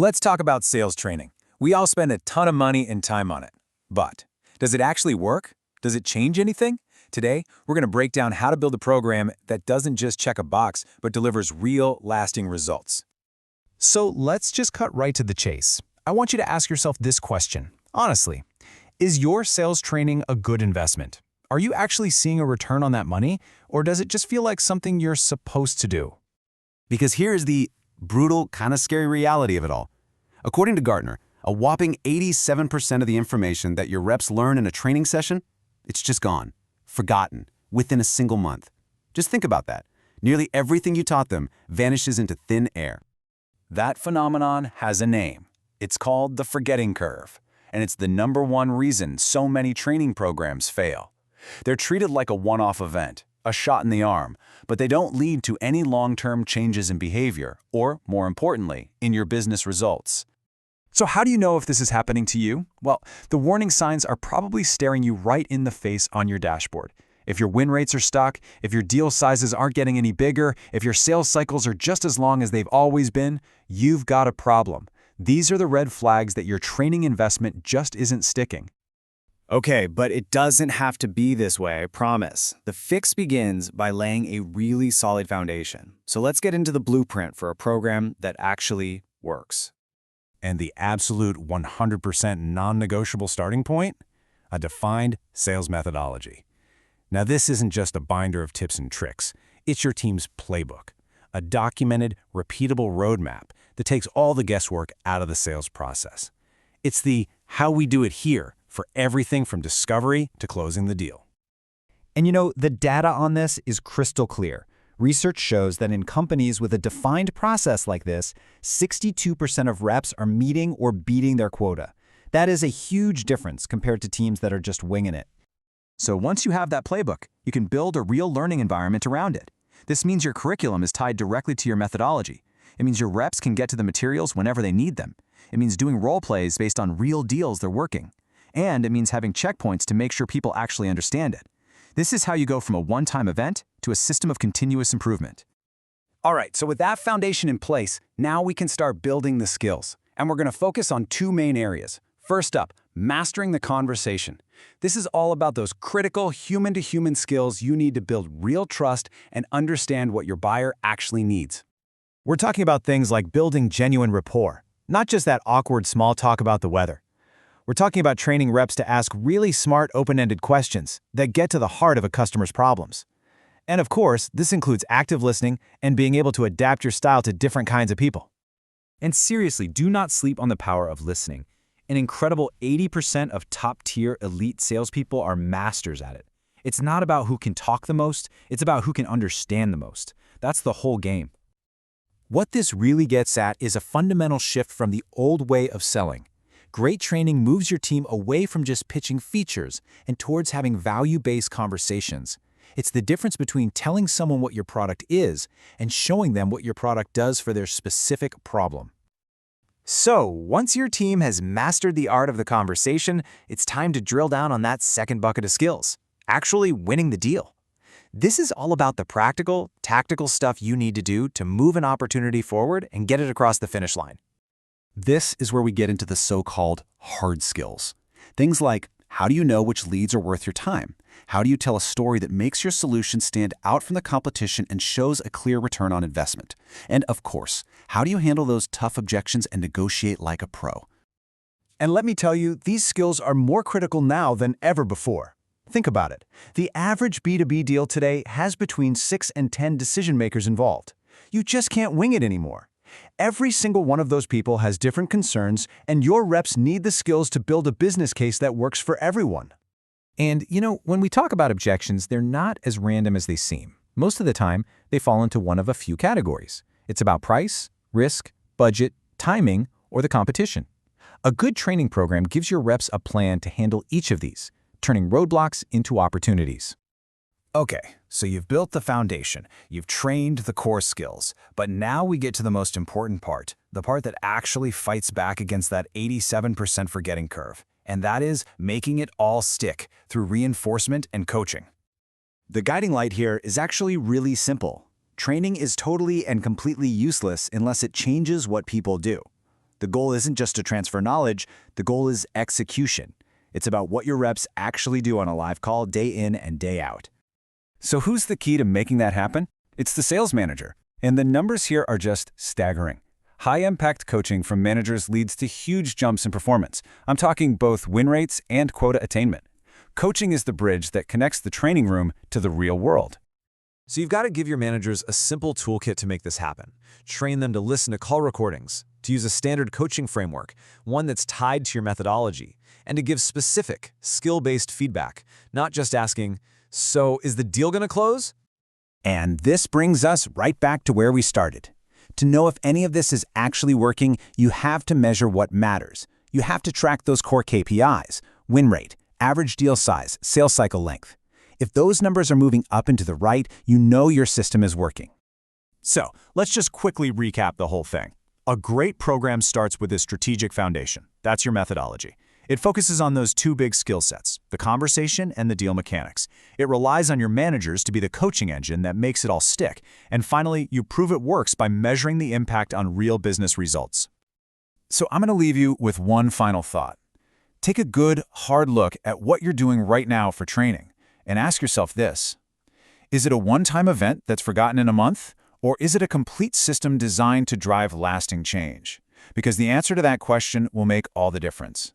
Let's talk about sales training. We all spend a ton of money and time on it. But does it actually work? Does it change anything? Today, we're going to break down how to build a program that doesn't just check a box, but delivers real, lasting results. So let's just cut right to the chase. I want you to ask yourself this question. Honestly, is your sales training a good investment? Are you actually seeing a return on that money, or does it just feel like something you're supposed to do? Because here's the brutal, kind of scary reality of it all. According to Gartner, a whopping 87% of the information that your reps learn in a training session, it's just gone, forgotten, within a single month. Just think about that. Nearly everything you taught them vanishes into thin air. That phenomenon has a name. It's called the forgetting curve, and it's the #1 reason so many training programs fail. They're treated like a one-off event, a shot in the arm, but they don't lead to any long-term changes in behavior or, more importantly, in your business results. So how do you know if this is happening to you? Well, the warning signs are probably staring you right in the face on your dashboard. If your win rates are stuck, if your deal sizes aren't getting any bigger, if your sales cycles are just as long as they've always been, you've got a problem. These are the red flags that your training investment just isn't sticking. Okay, but it doesn't have to be this way, I promise. The fix begins by laying a really solid foundation. So let's get into the blueprint for a program that actually works. And the absolute 100% non-negotiable starting point? A defined sales methodology. Now, this isn't just a binder of tips and tricks. It's your team's playbook, a documented, repeatable roadmap that takes all the guesswork out of the sales process. It's the how we do it here for everything from discovery to closing the deal. And you know, the data on this is crystal clear. Research shows that in companies with a defined process like this, 62% of reps are meeting or beating their quota. That is a huge difference compared to teams that are just winging it. So once you have that playbook, you can build a real learning environment around it. This means your curriculum is tied directly to your methodology. It means your reps can get to the materials whenever they need them. It means doing role plays based on real deals they're working. And it means having checkpoints to make sure people actually understand it. This is how you go from a one-time event to a system of continuous improvement. All right, so with that foundation in place, now we can start building the skills. And we're going to focus on 2 main areas. First up, mastering the conversation. This is all about those critical human-to-human skills you need to build real trust and understand what your buyer actually needs. We're talking about things like building genuine rapport, not just that awkward small talk about the weather. We're talking about training reps to ask really smart, open-ended questions that get to the heart of a customer's problems. And of course, this includes active listening and being able to adapt your style to different kinds of people. And seriously, do not sleep on the power of listening. An incredible 80% of top-tier elite salespeople are masters at it. It's not about who can talk the most, it's about who can understand the most. That's the whole game. What this really gets at is a fundamental shift from the old way of selling. Great training moves your team away from just pitching features and towards having value-based conversations. It's the difference between telling someone what your product is and showing them what your product does for their specific problem. So, once your team has mastered the art of the conversation, it's time to drill down on that second bucket of skills, actually winning the deal. This is all about the practical, tactical stuff you need to do to move an opportunity forward and get it across the finish line. This is where we get into the so-called hard skills. Things like, how do you know which leads are worth your time? How do you tell a story that makes your solution stand out from the competition and shows a clear return on investment? And of course, how do you handle those tough objections and negotiate like a pro? And let me tell you, these skills are more critical now than ever before. Think about it. The average B2B deal today has between 6 and 10 decision makers involved. You just can't wing it anymore. Every single one of those people has different concerns, and your reps need the skills to build a business case that works for everyone. And, you know, when we talk about objections, they're not as random as they seem. Most of the time, they fall into one of a few categories. It's about price, risk, budget, timing, or the competition. A good training program gives your reps a plan to handle each of these, turning roadblocks into opportunities. Okay, so you've built the foundation, you've trained the core skills, but now we get to the most important part, the part that actually fights back against that 87% forgetting curve, and that is making it all stick through reinforcement and coaching. The guiding light here is actually really simple. Training is totally and completely useless unless it changes what people do. The goal isn't just to transfer knowledge, the goal is execution. It's about what your reps actually do on a live call day in and day out. So who's the key to making that happen? It's the sales manager. And the numbers here are just staggering. High-impact coaching from managers leads to huge jumps in performance. I'm talking both win rates and quota attainment. Coaching is the bridge that connects the training room to the real world. So you've got to give your managers a simple toolkit to make this happen. Train them to listen to call recordings, to use a standard coaching framework, one that's tied to your methodology, and to give specific, skill-based feedback, not just asking, "So is the deal going to close?" And this brings us right back to where we started. To know if any of this is actually working, you have to measure what matters. You have to track those core KPIs: win rate, average deal size, sales cycle length. If those numbers are moving up and to the right, you know your system is working. So, let's just quickly recap the whole thing. A great program starts with a strategic foundation. That's your methodology. It focuses on those two big skill sets, the conversation and the deal mechanics. It relies on your managers to be the coaching engine that makes it all stick. And finally, you prove it works by measuring the impact on real business results. So I'm going to leave you with one final thought. Take a good, hard look at what you're doing right now for training, and ask yourself this: is it a one-time event that's forgotten in a month, or is it a complete system designed to drive lasting change? Because the answer to that question will make all the difference.